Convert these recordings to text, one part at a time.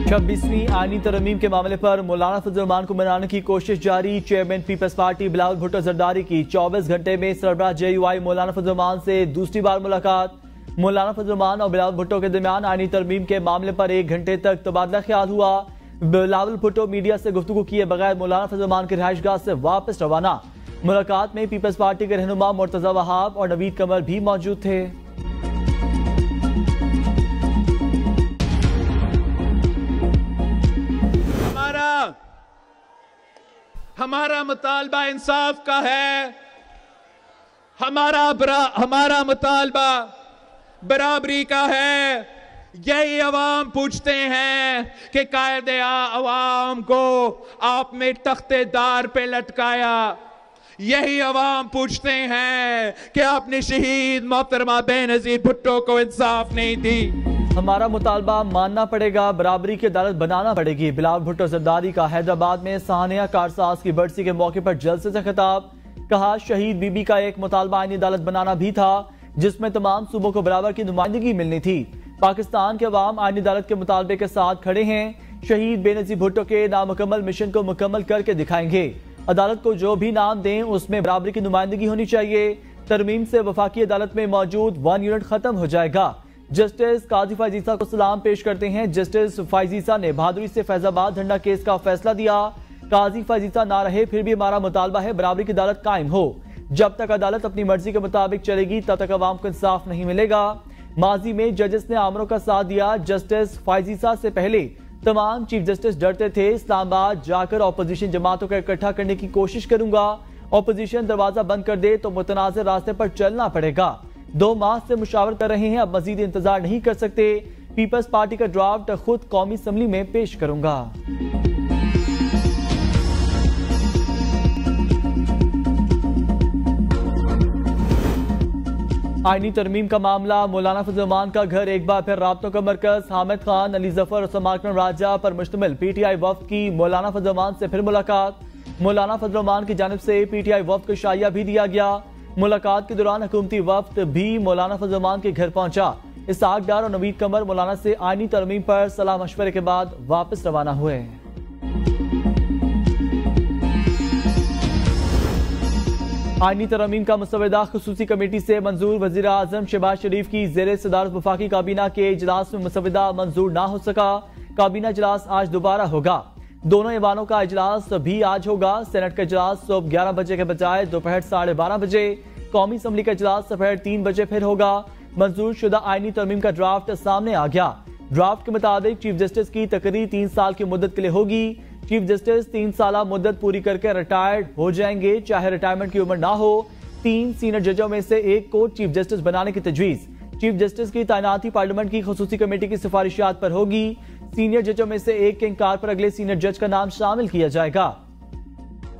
26वीं आईनी तरमीम के मामले पर मौलाना फजल रहमान को मनाने की कोशिश जारी। Chairman people's party Bilawal Bhutto Zardari की 24 घंटे में सरबराह JUI मौलाना फजल रहमान से दूसरी बार मुलाकात। मौलाना फजल रहमान और बिलावल भुट्टो के दरमियान आईनी तरमीम के मामले पर 1 घंटे तक तबादला ख्याल हुआ। बिलावल भुट्टो मीडिया से गुफ्तगू किए बगैर मौलाना फजल रहमान के रिहाइशगाह से वापस रवाना। मुलाकात में पीपल्स पार्टी के रहनुमा मुर्तजा वहाब और नवीद कमर भी मौजूद थे। हमारा मुतालबा इंसाफ का है। हमारा मुतालबा बराबरी का है। यही अवाम पूछते हैं कि कायदे अवाम को आपने तख्तेदार पे लटकाया। यही अवाम पूछते हैं कि आपने शहीद मोहतरमा बेनजीर भुट्टो को इंसाफ नहीं दी। हमारा मुतालबा मानना पड़ेगा, बराबरी की अदालत बनाना पड़ेगी। बिलावल भुट्टो जरदारी का हैदराबाद में सानिया कारसाज की बरसी के मौके पर जलसे से खिताब। कहा, शहीद बीबी का एक मुतालबा आईनी अदालत बनाना भी था जिसमें तमाम सूबों को बराबर की नुमाइंदगी मिलनी थी। पाकिस्तान के अवाम आईनी अदालत के मुतालबे के साथ खड़े हैं। शहीद बेनजीर भुट्टो के नामुकम्मल मिशन को मुकम्मल करके दिखाएंगे। अदालत को जो भी नाम दें उसमें बराबरी की नुमाइंदगी होनी चाहिए। तरमीम से वफाकी अदालत में मौजूद 1 यूनिट खत्म हो जाएगा। जस्टिस काजी फायजीसा को सलाम पेश करते हैं। जस्टिस फायजीसा ने बहादुरी से फैजाबाद धरना केस का फैसला दिया। काजी फायजीसा ना रहे फिर भी हमारा मुतालबा है बराबरी की अदालत कायम हो। जब तक अदालत अपनी मर्जी के मुताबिक चलेगी तब तक अवाम को इंसाफ नहीं मिलेगा। माजी में जजेस ने आमरों का साथ दिया। जस्टिस फायजीसा से पहले तमाम चीफ जस्टिस डरते थे। इस्लामाबाद जाकर ऑपोजिशन जमातों को इकट्ठा करने की कोशिश करूंगा। ऑपोजिशन दरवाजा बंद कर दे तो मुतनाज़ रास्ते पर चलना पड़ेगा। 2 माह से मुशावरत कर रहे हैं, अब मजीद इंतजार नहीं कर सकते। पीपल्स पार्टी का ड्राफ्ट खुद कौमी असम्बली में पेश करूंगा। आईनी तरमीम का मामला, मौलाना फजल रहमान का घर एक बार फिर राब्तों का मरकज। हामिद खान, अली जफर और समाकरण राजा पर मुश्तमिल PTI वफ्द की मौलाना फजल रहमान से फिर मुलाकात। मौलाना फजल रहमान की जानिब से PTI वफ्द को शाइया भी दिया गया। मुलाकात के दौरान हुकूमती वफ्द भी मौलाना फजल रहमान के घर पहुंचा। इसहाक डार और नवीद कमर मौलाना से आईनी तरमीम पर सलाह मशवरे के बाद वापस रवाना हुए। आईनी तरमीम का मुसवदा खुसूसी कमेटी से मंजूर। वजीर आजम शहबाज शरीफ की जेर सदारत वफाकी काबीना के इजलास में मुसवदा मंजूर ना हो सका। काबीना इजलास आज दोबारा होगा। दोनों ऐवानों का इजलास भी आज होगा। सेनेट का इजलास सुबह 11 बजे के बजाय दोपहर 12:30 बजे। कौमी असम्बली का इजलास दोपहर 3 बजे फिर होगा। मंजूर शुदा आईनी तरमीम का ड्राफ्ट सामने आ गया। ड्राफ्ट के मुताबिक चीफ जस्टिस की तकरीर 3 साल की मुद्दत के लिए होगी। चीफ जस्टिस 3 साल मुद्दत पूरी करके रिटायर्ड हो जाएंगे, चाहे रिटायरमेंट की उम्र ना हो। 3 सीनियर जजों में से एक को चीफ जस्टिस बनाने की तजवीज। चीफ जस्टिस की तैनाती पार्लियामेंट की खुसूसी कमेटी की सिफारिशात पर होगी। सीनियर जजों में से एक के इंकार पर अगले सीनियर जज का नाम शामिल किया जाएगा।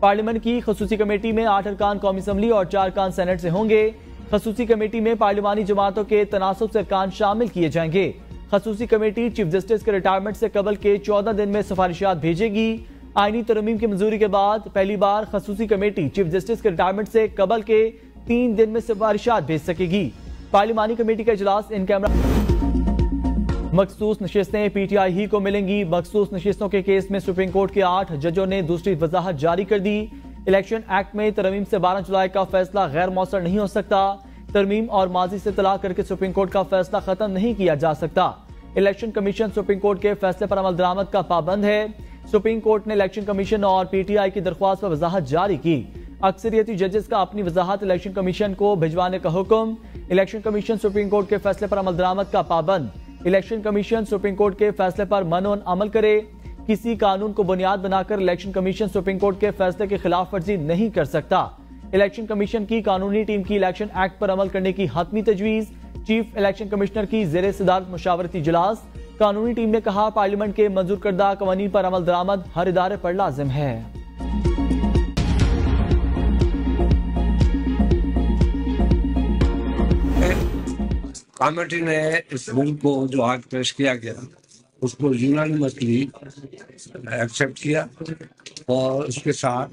पार्लियामेंट की खुसूसी कमेटी में 8 अरकान कौमी असम्बली और 4 अरकान सेनेट से होंगे। खुसूसी कमेटी में पार्लिमानी जमातों के तनासुब से अरकान शामिल किए जाएंगे। खुसूसी कमेटी चीफ जस्टिस के रिटायरमेंट से कबल के 14 दिन में सिफारिशात भेजेगी। आईनी तरमीम की मंजूरी के बाद पहली बार खुसूसी कमेटी चीफ जस्टिस के रिटायरमेंट से कबल के 3 दिन में सिफारिशात भेज सकेगी। पार्लिमानी कमेटी का इजलास इन कैमरा। मखसूस नशिस्तें PTI ही को मिलेंगी। मखसूस नशिस्तों के केस में सुप्रीम कोर्ट के 8 जजों ने दूसरी वजाहत जारी कर दी। इलेक्शन एक्ट में तरमीम से 12 जुलाई का फैसला गैर मौसर नहीं हो सकता। तरमीम और माजी से तलाक करके सुप्रीम कोर्ट का फैसला खत्म नहीं किया जा सकता। इलेक्शन कमीशन सुप्रीम कोर्ट के फैसले पर अमल दरामद का पाबंद है। सुप्रीम कोर्ट ने इलेक्शन कमीशन और PTI की दरख्वास्त पर वजाहत जारी की। अक्सरियती जजेस का अपनी वजाहत इलेक्शन कमीशन को भिजवाने का हुक्म। इलेक्शन कमीशन सुप्रीम कोर्ट के फैसले पर अमल दरामद का पाबंद। इलेक्शन कमीशन सुप्रीम कोर्ट के फैसले पर मनोन अमल करे। किसी कानून को बुनियाद बनाकर इलेक्शन कमीशन सुप्रीम कोर्ट के फैसले की खिलाफ वर्जी नहीं कर सकता। इलेक्शन कमीशन की कानूनी टीम की इलेक्शन एक्ट पर अमल करने की हतमी तजवीज। चीफ इलेक्शन कमिश्नर की जेर सदारत मुशावरती इजलास। कानूनी टीम ने कहा, पार्लियामेंट के मंजूर करदा कवानीन पर अमल दरामद हर इदारे पर लाजिम है। कमेटी ने इस बिल को जो आज पेश किया गया उसको यूनानिमसली एक्सेप्ट किया और उसके साथ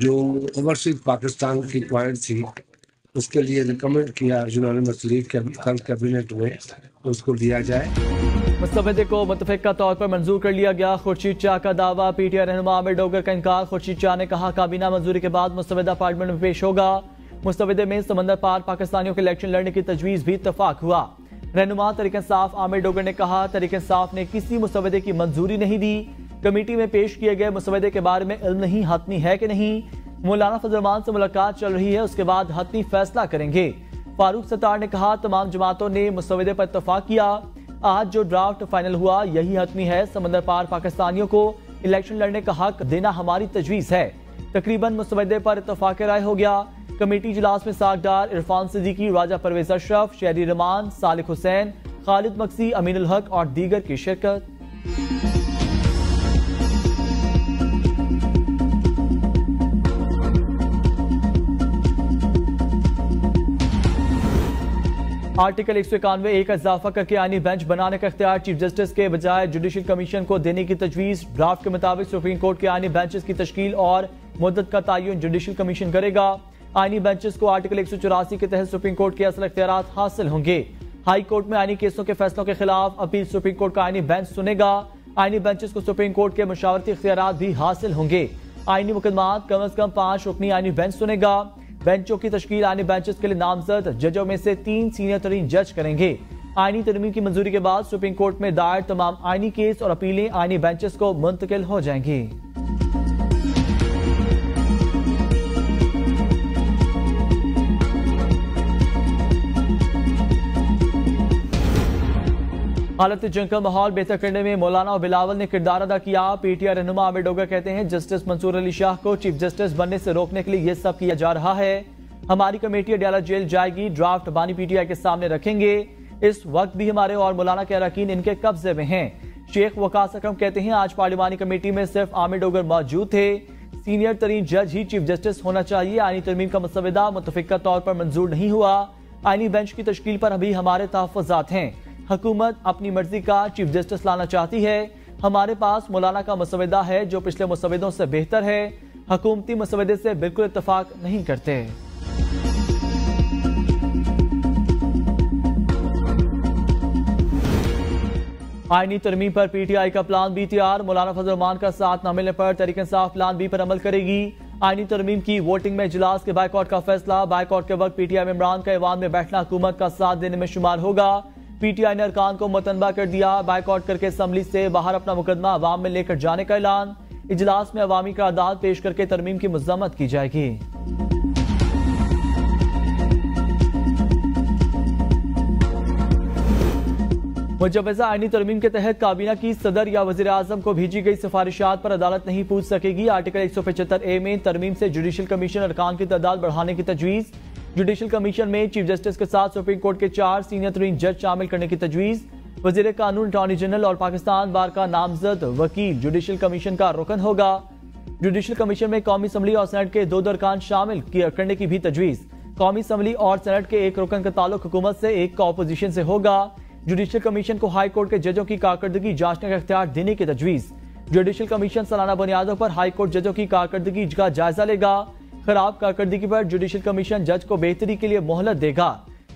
जो ओवरसीज पाकिस्तान की पॉइंट थी उसके लिए रिकमेंड किया यूनानिमस लीग के कल कैबिनेट में उसको लिया जाए। मुस्तफदे को मुतफिका तौर पर मंजूर कर लिया गया। खुर्शीद शाह का दावा, पीटीआई रहनुमा आमिर डोगर का इनकार। खुर्शीद शाह ने कहा काबीना मंजूरी के बाद मुस्तफदा पार्लियामेंट में पेश होगा। मुस्तफदे में समंदर पार पाकिस्तानियों के इलेक्शन लड़ने की तजवीज भी इत्तफाक हुआ। रहनुमा तहरीक इंसाफ आमिर डोगर ने कहा तहरीक इंसाफ ने किसी मुस्तफदे की मंजूरी नहीं दी। कमेटी में पेश किए गए मुस्तफदे के बारे में इल्म नहीं, हतमी है कि नहीं। मौलाना फजल रहमान से मुलाकात चल रही है, उसके बाद हतमी फैसला करेंगे। फारूक सत्तार ने कहा तमाम जमातों ने मुस्तफदे पर इत्तफाक किया। आज जो ड्राफ्ट फाइनल हुआ यही हतमी है। समंदर पार पाकिस्तानियों को इलेक्शन लड़ने का हक देना हमारी तजवीज है। तकरीबन मुस्तफदे पर इत्तफाक राय हो गया। कमेटी इजलास में सागडार, इरफान सिद्दीकी, राजा परवेज अशरफ, शहरी रहमान, सालिक हुसैन, खालिद मक्सी, अमीनुल हक और दीगर की शिरकत। आर्टिकल 191 का इजाफा करके आईनी बेंच बनाने का इख्तियार चीफ जस्टिस के बजाय जुडिशल कमीशन को देने की तजवीज। ड्राफ्ट के मुताबिक सुप्रीम कोर्ट के आईनी बेंचेस की तश्कील और मुद्दत का तयन जुडिशल कमीशन करेगा। आईनी बेंचेस को आर्टिकल 184 के तहत सुप्रीम कोर्ट के असल इख्तियारात हासिल होंगे। हाई कोर्ट में आईनी केसों के फैसलों के खिलाफ अपील सुप्रीम कोर्ट का आईनी बेंच सुनेगा। आईनी बेंचेस को सुप्रीम कोर्ट के मशावरती इख्तियारात भी हासिल होंगे। आईनी मुकदमात कम अज कम 5 रुकनी आईनी बेंच सुनेगा। बेंचों की तश्कील आईनी बेंचेस के लिए नामजद जजों में से 3 सीनियर तरीन जज करेंगे। आईनी तरमीम की मंजूरी के बाद सुप्रीम कोर्ट में दायर तमाम आईनी केस और अपीलें आईनी बेंचेस को मुंतकिल हो जाएंगी। हालत जंग का माहौल बेहतर करने में मौलाना बिलावल ने किरदार अदा किया। पीटीआई रहनुमा आमिर डोगर कहते हैं जस्टिस मंसूर अली शाह को चीफ जस्टिस बनने से रोकने के लिए यह सब किया जा रहा है। हमारी कमेटी अडयाला जेल जाएगी, ड्राफ्ट बानी पीटीआई के सामने रखेंगे। इस वक्त भी हमारे और मौलाना के अरकान इनके कब्जे में हैं। शेख वकास अकरम कहते हैं आज पार्लिमानी कमेटी में सिर्फ आमिर डोगर मौजूद थे। सीनियर तरीन जज ही चीफ जस्टिस होना चाहिए। आईनी तरमीम का मसवदा मुतफिका तौर पर मंजूर नहीं हुआ। आईनी बेंच की तश्कील पर अभी हमारे तहफ़्फ़ुज़ात हैं। हुकूमत अपनी मर्जी का चीफ जस्टिस लाना चाहती है। हमारे पास मौलाना का मसवदा है जो पिछले मसवदों से बेहतर है। हुकूमती मसवदे से बिल्कुल इत्तफाक नहीं करते। आईनी तरमीम पर पीटीआई का प्लान बी तैयार। मौलाना फजल रहमान का साथ न मिलने पर तहरीक इंसाफ प्लान बी पर अमल करेगी। आईनी तरमीम की वोटिंग में इजलास के बायकॉट का फैसला। बायकॉट के वक्त पीटीआई में इमरान का ऐवान में बैठना हुकूमत का साथ देने में शुमार होगा। पीटीआई ने अरकान को मुतनबा कर दिया। बायकॉट करके असम्बली से बाहर अपना मुकदमा अवाम में लेकर जाने का ऐलान। इजलास में अवामी करारदाद पेश करके तरमीम की मजम्मत की जाएगी। मुजव्वज़ा आईनी तरमीम के तहत काबीना की सदर या वज़ीर आज़म को भेजी गई सिफारिशात पर अदालत नहीं पूछ सकेगी। आर्टिकल 175A में तरमीम से जुडिशल कमीशन अरकान की तादाद बढ़ाने की तजवीज़। जुडिशल कमीशन में चीफ जस्टिस के साथ सुप्रीम कोर्ट के 4 सीनियर तरीन जज शामिल करने की तजवीज़। वज़ीर कानून, अटॉर्नी जनरल और पाकिस्तान बार का नामजद वकील जुडिशल कमीशन का रुकन होगा। जुडिशल कमीशन में कौमी असम्बली और सेनेट के 2 अरकान शामिल करने की भी तजवीज़। कौमी असम्बली और सेनेट के एक रुकन का ताल्लुक हुकूमत से, एक का अपोजिशन से होगा। जुडिशल कमीशन को हाई कोर्ट के जजों की कारकर्दगी जांचने का इख्तियार देने की तजवीज़। जुडिशल कमीशन सालाना बुनियादों पर हाई कोर्ट जजों की कारकर्दगी का जायजा लेगा। खराब कारकर्दगी पर जुडिशल कमीशन जज को बेहतरी के लिए मोहलत देगा।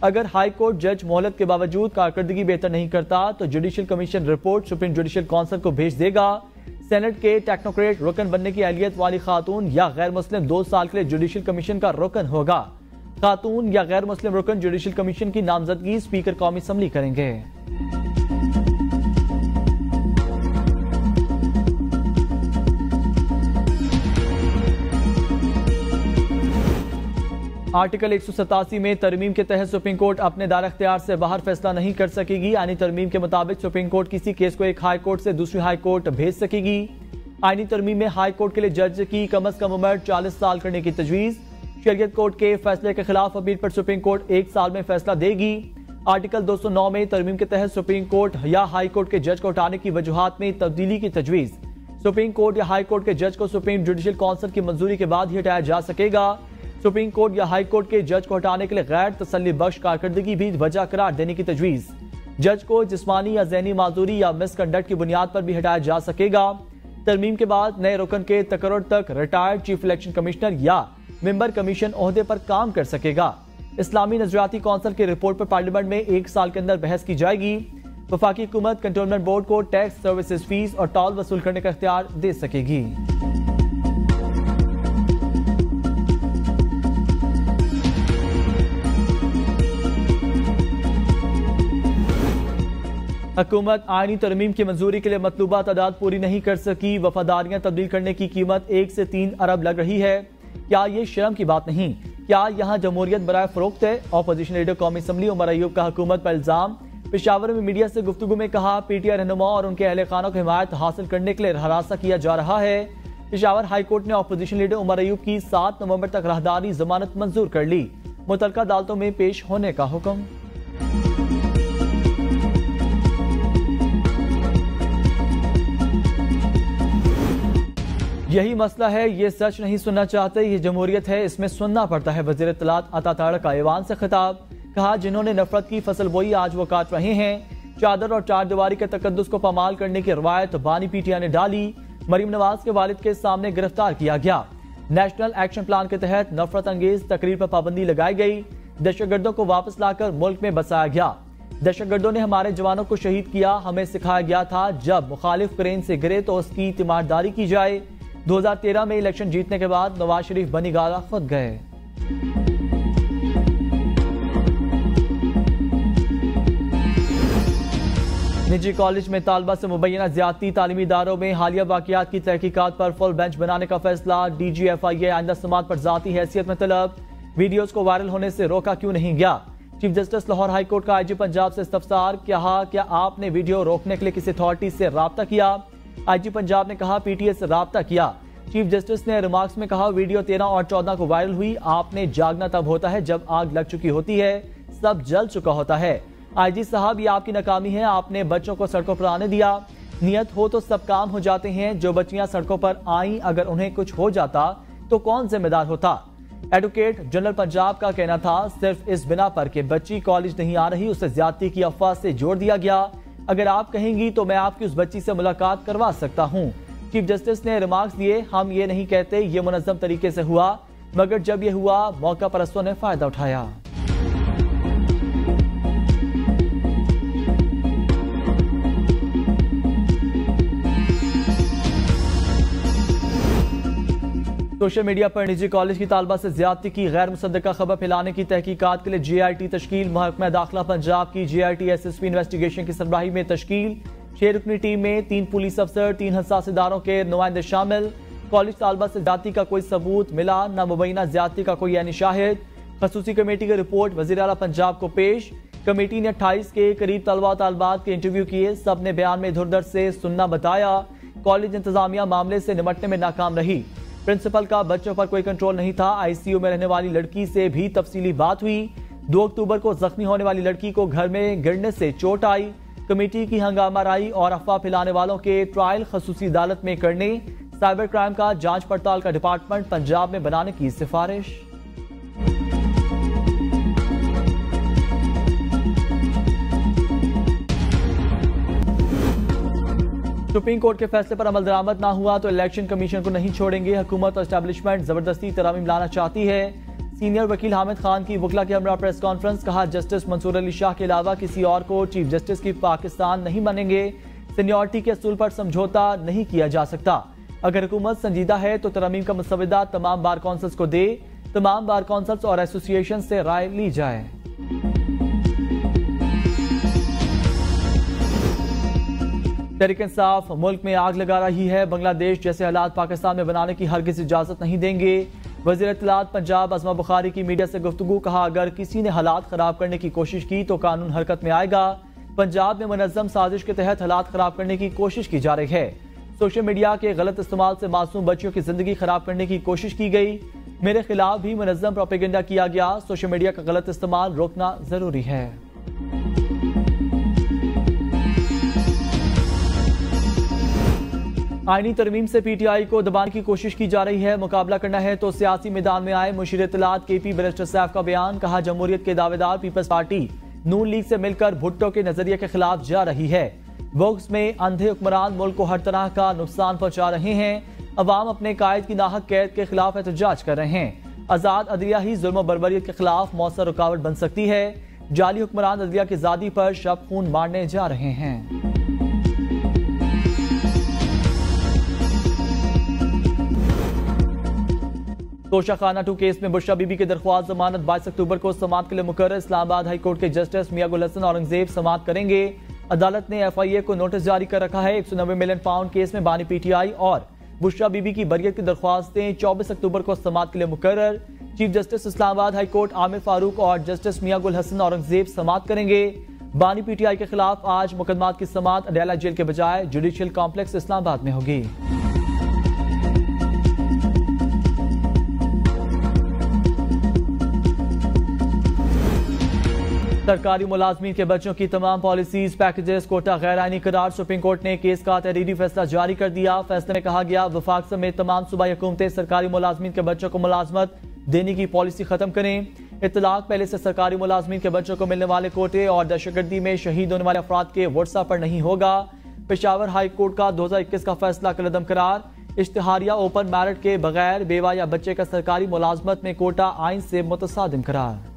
अगर हाई कोर्ट जज मोहलत के बावजूद कारकर्दगी बेहतर नहीं करता तो judicial commission report supreme judicial council को भेज देगा। सेनेट के टेक्नोक्रेट रुकन बनने की अहलियत वाली खातून या गैर मुस्लिम 2 साल के लिए जुडिशल कमीशन का रुकन होगा। खातून या गैर मुस्लिम रुकन जुडिशल कमीशन की नामजदगी स्पीकर कौमी असम्बली करेंगे। आर्टिकल 187 में तरमीम के तहत सुप्रीम कोर्ट अपने दायरा इख्तियार से बाहर फैसला नहीं कर सकेगी। आईनी तरमीम के मुताबिक सुप्रीम कोर्ट किसी केस को एक हाई कोर्ट से दूसरी हाई कोर्ट भेज सकेगी। आईनी तरमीम में हाई कोर्ट के लिए जज की कम अज कम उम्र 40 साल करने की तजवीज़। शरीयत कोर्ट के फैसले के खिलाफ अपील पर सुप्रीम कोर्ट 1 साल में फैसला देगी। आर्टिकल 209 में तरमीम के तहत सुप्रीम कोर्ट या हाई कोर्ट के जज को हटाने की वजूहात में तब्दीली की तजवीज़। सुप्रीम कोर्ट या हाई कोर्ट के जज को सुप्रीम जुडिशल काउंसिल की मंजूरी के बाद ही हटाया जा सकेगा। सुप्रीम कोर्ट या हाई कोर्ट के जज को हटाने के लिए गैर तसल्ली बख्श कारकर्दगी भी वजह करार देने की तजवीज़। जज को जिस्मानी या ज़हनी माजूरी या मिसकंडक्ट की बुनियाद पर भी हटाया जा सकेगा। तरमीम के बाद नए रुकन के तकर्रुर तक रिटायर्ड चीफ इलेक्शन कमिश्नर या मेंबर कमीशन ओहदे पर काम कर सकेगा। इस्लामी नजरियाती कौंसिल की रिपोर्ट पर पार्लियामेंट में 1 साल के अंदर बहस की जाएगी। वफाकी हुकूमत कंटोनमेंट बोर्ड को टैक्स, सर्विसेज फीस और टॉल वसूल करने का इख्तियार दे सकेगी। हुकूमत आईनी तरमीम की मंजूरी के लिए मतलूबा तादाद पूरी नहीं कर सकी। वफादारियां तब्दील करने की कीमत 1 से 3 अरब लग रही है। क्या ये शर्म की बात नहीं? क्या यहाँ जमहूरियत बराए फरोख्त है? ऑपोजिशन लीडर कौमी असम्बली उमर अयूब का हुकूमत पर इल्जाम। पेशावर में मीडिया से गुफ्तगू में कहा, पीटीआई रहनुमा और उनके अहले खानों को हिमायत हासिल करने के लिए हरासा किया जा रहा है। पेशावर हाई कोर्ट ने ऑपोजिशन लीडर उमर अयूब की 7 नवंबर तक राहदारी जमानत मंजूर कर ली। मुतल्लिका अदालतों में पेश होने का हुक्म। यही मसला है, ये सच नहीं सुनना चाहते, ये जमहूरियत है, इसमें सुनना पड़ता है। वज़ीर इत्तलात अता तारक का ऐवान से खिताब। कहा, जिन्होंने नफरत की फसल बोई आज वो काट रहे हैं। चादर और चार दीवारी के तकद्दुस को पामाल करने की रवायत बानी पीटीआई ने डाली। मरीम नवाज के वालिद के सामने गिरफ्तार किया गया। नेशनल एक्शन प्लान के तहत नफरत अंगेज तकरीर पर पाबंदी लगाई गई। दहशतगर्दों को वापस लाकर मुल्क में बसाया गया। दहशतगर्दों ने हमारे जवानों को शहीद किया। हमें सिखाया गया था जब मुखालिफ क्रेन से गिरे तो उसकी तीमारदारी की जाए। 2013 में इलेक्शन जीतने के बाद नवाज शरीफ बनी गाला खुद गए। निजी कॉलेज में तालबा से मुबैना ज्यादती। तालीमी इदारों में हालिया वाकयात की तहकीकात पर फुल बेंच बनाने का फैसला। DGFIA आइंदा समात पर जाती हैसियत में तलब। वीडियोज को वायरल होने से रोका क्यों नहीं गया? Chief justice Lahore high court का IG पंजाब से इस्तफसार। कहा, क्या आपने वीडियो रोकने के लिए किसी अथॉरिटी से राब्ता किया? IG पंजाब ने कहा, PTA से राब्ता किया। चीफ जस्टिस ने रिमार्क्स में कहा, वीडियो 13 और 14 को वायरल हुई। आपने जागना तब होता है जब आग लग चुकी होती है, सब जल चुका होता है। IG साहब, ये आपकी नाकामी है। आपने बच्चों को सड़कों पर आने दिया। नियत हो तो सब काम हो जाते हैं। जो बच्चियां सड़कों पर आईं, अगर उन्हें कुछ हो जाता तो कौन जिम्मेदार होता? एडवोकेट जनरल पंजाब का कहना था, सिर्फ इस बिना पर कि बच्ची कॉलेज नहीं आ रही उसे ज्यादती की अफवाह से जोड़ दिया गया। अगर आप कहेंगी तो मैं आपकी उस बच्ची से मुलाकात करवा सकता हूँ। चीफ जस्टिस ने रिमार्क्स दिए, हम ये नहीं कहते ये मुनज़्ज़म तरीके से हुआ, मगर जब ये हुआ मौका परस्तों ने फायदा उठाया। सोशल मीडिया पर निजी कॉलेज की तालबा से ज्यादती की गैर मुसद्दका खबर फैलाने की तहकीकात के लिए JIT तश्कील। महकमा दाखिला पंजाब की JIT SSP इन्वेस्टिगेशन की सरबराही में तश्कील। 6 रुकनी टीम में 3 पुलिस अफसर, 3 हसास इदारों के नुमाइंदे शामिल। कॉलेज तालबा से ज्यादती का कोई सबूत मिला न मुबैना ज्यादती का कोई यानी शाहिद। खसूसी कमेटी की रिपोर्ट वज़ीर आला पंजाब को पेश। कमेटी ने 28 के करीब तलबा तालबात के इंटरव्यू किए। सब ने बयान में इधर उधर से सुनना बताया। कॉलेज इंतजामिया मामले से निपटने में नाकाम रही। प्रिंसिपल का बच्चों पर कोई कंट्रोल नहीं था। ICU में रहने वाली लड़की से भी तफसीली बात हुई। 2 अक्टूबर को जख्मी होने वाली लड़की को घर में गिरने से चोट आई। कमेटी की हंगामा राई और अफवाह फैलाने वालों के ट्रायल खसूसी अदालत में करने। साइबर क्राइम का जांच पड़ताल का डिपार्टमेंट पंजाब में बनाने की सिफारिश। सुप्रीम कोर्ट के फैसले पर अमल दरामद ना हुआ तो इलेक्शन कमीशन को नहीं छोड़ेंगे। हुकूमत और एस्टैब्लिशमेंट जबरदस्ती तरामीम लाना चाहती है। सीनियर वकील हामिद खान की वकला के हमरा प्रेस कॉन्फ्रेंस। कहा, जस्टिस मंसूर अली शाह के अलावा किसी और को चीफ जस्टिस की पाकिस्तान नहीं मानेंगे। सीनियरिटी के असूल पर समझौता नहीं किया जा सकता। अगर हुकूमत संजीदा है तो तरामीम का मसवदा तमाम बार काउंसिल्स को दे। तमाम बार काउंसिल्स और एसोसिएशन से राय ली जाए। तहरीक इंसाफ मुल्क में आग लगा रही है। बांग्लादेश जैसे हालात पाकिस्तान में बनाने की हरगिज़ इजाजत नहीं देंगे। वज़ीर इत्तलात पंजाब अज़मा बुखारी की मीडिया से गुफ्तगू। कहा, अगर किसी ने हालात खराब करने की कोशिश की तो कानून हरकत में आएगा। पंजाब में मुनज़्ज़म साजिश के तहत हालात खराब करने की कोशिश की जा रही है। सोशल मीडिया के गलत इस्तेमाल से मासूम बच्चियों की जिंदगी खराब करने की कोशिश की गई। मेरे खिलाफ भी मुनज़्ज़म प्रोपेगेंडा किया गया। सोशल मीडिया का गलत इस्तेमाल रोकना जरूरी है। आईनी तरमीम से PTI को दबाने की कोशिश की जा रही है। मुकाबला करना है तो सियासी मैदान में आए। मुशीर इत्तलात KP बैरिस्टर सैफ का बयान। कहा, जमहूरियत के दावेदार पीपल्स पार्टी नून लीग से मिलकर भुट्टो के नजरिए के खिलाफ जा रही है। वोक्स में अंधे हुक्मरान मुल्क को हर तरह का नुकसान पहुंचा रहे हैं। अवाम अपने कायद की नाहक कैद के खिलाफ एहतजाज कर रहे हैं। आजाद अदलिया ही जुल्म बर्बरियत के खिलाफ मौसर रुकावट बन सकती है। जाली हुक्मरान अदलिया की ज़ादी पर शब खून मारने जा रहे हैं। तोशा खाना 2 केस में बुशरा बीबी की दरख्वास्त जमानत 22 अक्टूबर को समाअत के लिए मुकर्रर। इस्लामाबाद हाई कोर्ट के जस्टिस मियां गुल हसन औरंगजेब समाअत करेंगे। अदालत ने FIA को नोटिस जारी कर रखा है। 190 मिलियन पाउंड केस में बानी PTI और बुशरा बीबी की बरियत की दरख्वास्तें 24 अक्टूबर को समाअत के लिए मुकर्रर। Chief justice Islamabad high court Aamir Farooq और जस्टिस मियां गुल हसन औरंगजेब समाअत करेंगे। बानी PTI के खिलाफ आज मुकदमात की समाअत अडयाला जेल के बजाय जुडिशियल कॉम्प्लेक्स इस्लामाबाद में होगी। सरकारी मुलाजमीन के बच्चों की तमाम पॉलिसीज पैकेजेस कोटा गैर आईनी करार। सुप्रीम कोर्ट ने केस का तहरीरी फैसला जारी कर दिया। फैसले में कहा गया वफाक समेत तमाम सूबाई हुकूमतें सरकारी मुलाजमीन के बच्चों को मुलाजमत देने की पॉलिसी खत्म करें। इतलाक पहले से सरकारी मुलाजमीन के बच्चों को मिलने वाले कोटे और दहशतगर्दी में शहीद होने वाले अफराद के व्हाट्सएप पर नहीं होगा। पेशावर हाई कोर्ट का 2021 का फैसला कलअदम करार। इश्तिहारिया ओपन मैरिट के बगैर बेवा या बच्चे का सरकारी मुलाजमत में कोटा आइन से मुतसादिम करार।